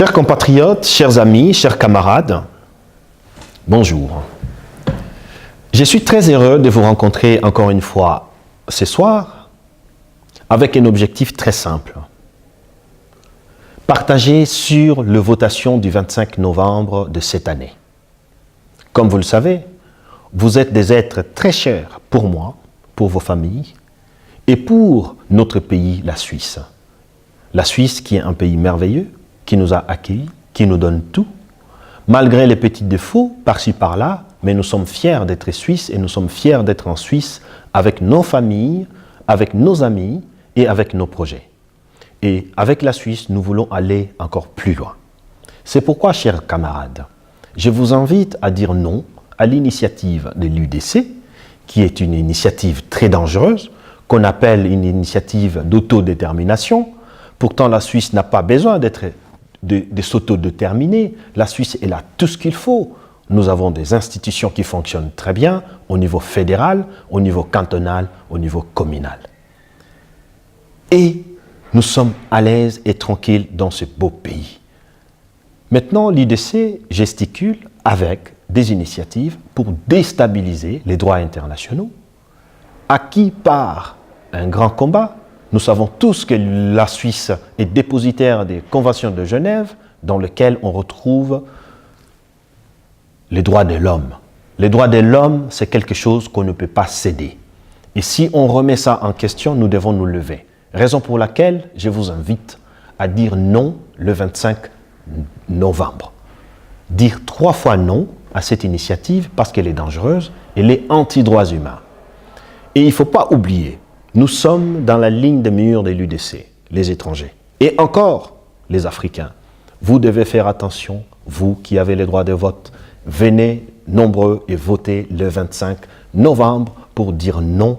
Chers compatriotes, chers amis, chers camarades, bonjour. Je suis très heureux de vous rencontrer encore une fois ce soir avec un objectif très simple. Partager sur la votation du 25 novembre de cette année. Comme vous le savez, vous êtes des êtres très chers pour moi, pour vos familles et pour notre pays, la Suisse. La Suisse qui est un pays merveilleux, qui nous a accueillis, qui nous donne tout, malgré les petits défauts par-ci par-là, mais nous sommes fiers d'être Suisses et nous sommes fiers d'être en Suisse avec nos familles, avec nos amis et avec nos projets. Et avec la Suisse, nous voulons aller encore plus loin. C'est pourquoi, chers camarades, je vous invite à dire non à l'initiative de l'UDC, qui est une initiative très dangereuse, qu'on appelle une initiative d'autodétermination. Pourtant, la Suisse n'a pas besoin de s'autodéterminer. La Suisse, elle a tout ce qu'il faut. Nous avons des institutions qui fonctionnent très bien au niveau fédéral, au niveau cantonal, au niveau communal. Et nous sommes à l'aise et tranquilles dans ce beau pays. Maintenant, l'UDC gesticule avec des initiatives pour déstabiliser les droits internationaux, acquis par un grand combat. Nous savons tous que la Suisse est dépositaire des conventions de Genève, dans lesquelles on retrouve les droits de l'homme. Les droits de l'homme, c'est quelque chose qu'on ne peut pas céder. Et si on remet ça en question, nous devons nous lever. Raison pour laquelle je vous invite à dire non le 25 novembre. Dire 3 fois non à cette initiative parce qu'elle est dangereuse, elle est anti-droits humains. Et il ne faut pas oublier, nous sommes dans la ligne de mire de l'UDC, les étrangers. Et encore, les Africains. Vous devez faire attention, vous qui avez les droits de vote, venez nombreux et votez le 25 novembre pour dire non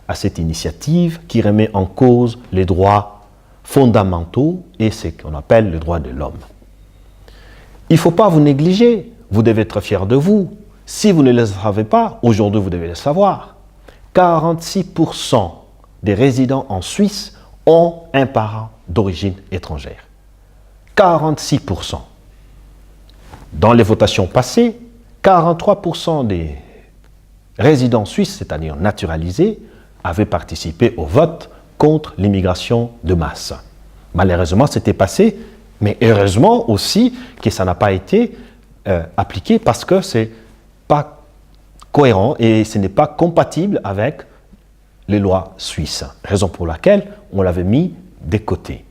à cette initiative qui remet en cause les droits fondamentaux et ce qu'on appelle les droits de l'homme. Il ne faut pas vous négliger, vous devez être fiers de vous. Si vous ne le savez pas, aujourd'hui vous devez le savoir. 46% des résidents en Suisse ont un parent d'origine étrangère. 46%. Dans les votations passées, 43% des résidents suisses, c'est-à-dire naturalisés, avaient participé au vote contre l'immigration de masse. Malheureusement, c'était passé, mais heureusement aussi que ça n'a pas été appliqué parce que ce n'est pas cohérent et ce n'est pas compatible avec les lois suisses. Raison pour laquelle on l'avait mis de côté.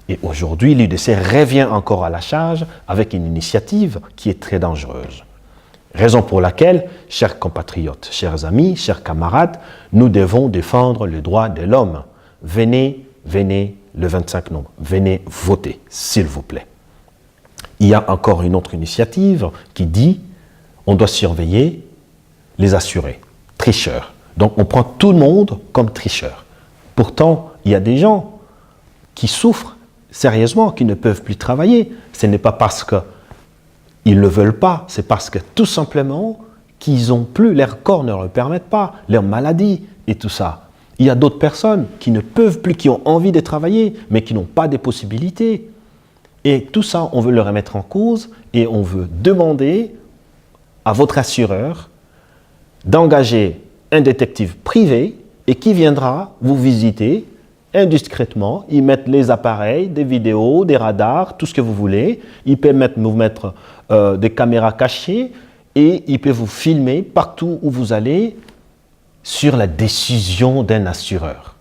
Et aujourd'hui, l'UDC revient encore à la charge avec une initiative qui est très dangereuse. Raison pour laquelle, chers compatriotes, chers amis, chers camarades, nous devons défendre les droits de l'homme. Venez le 25 novembre, venez voter, s'il vous plaît. Il y a encore une autre initiative qui dit on doit surveiller les assurés, tricheurs. Donc on prend tout le monde comme tricheurs. Pourtant, il y a des gens qui souffrent sérieusement, qui ne peuvent plus travailler. Ce n'est pas parce qu'ils ne le veulent pas, c'est parce que tout simplement qu'ils n'ont plus, leur corps ne leur permettent pas, leur maladie et tout ça. Il y a d'autres personnes qui ne peuvent plus, qui ont envie de travailler, mais qui n'ont pas de possibilités. Et tout ça, on veut le remettre en cause et on veut demander à votre assureur d'engager un détective privé et qui viendra vous visiter indiscrètement. Ils mettent les appareils, des vidéos, des radars, tout ce que vous voulez. Ils peuvent vous mettre des caméras cachées et ils peuvent vous filmer partout où vous allez sur la décision d'un assureur.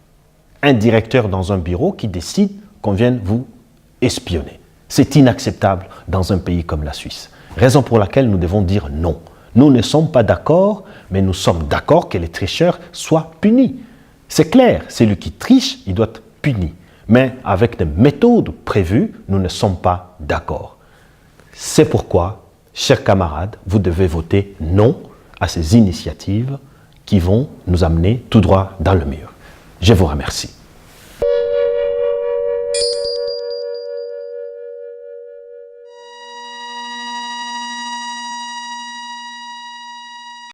Un directeur dans un bureau qui décide qu'on vienne vous espionner. C'est inacceptable dans un pays comme la Suisse. Raison pour laquelle nous devons dire non. Nous ne sommes pas d'accord, mais nous sommes d'accord que les tricheurs soient punis. C'est clair, celui qui triche, il doit être puni. Mais avec des méthodes prévues, nous ne sommes pas d'accord. C'est pourquoi, chers camarades, vous devez voter non à ces initiatives qui vont nous amener tout droit dans le mur. Je vous remercie.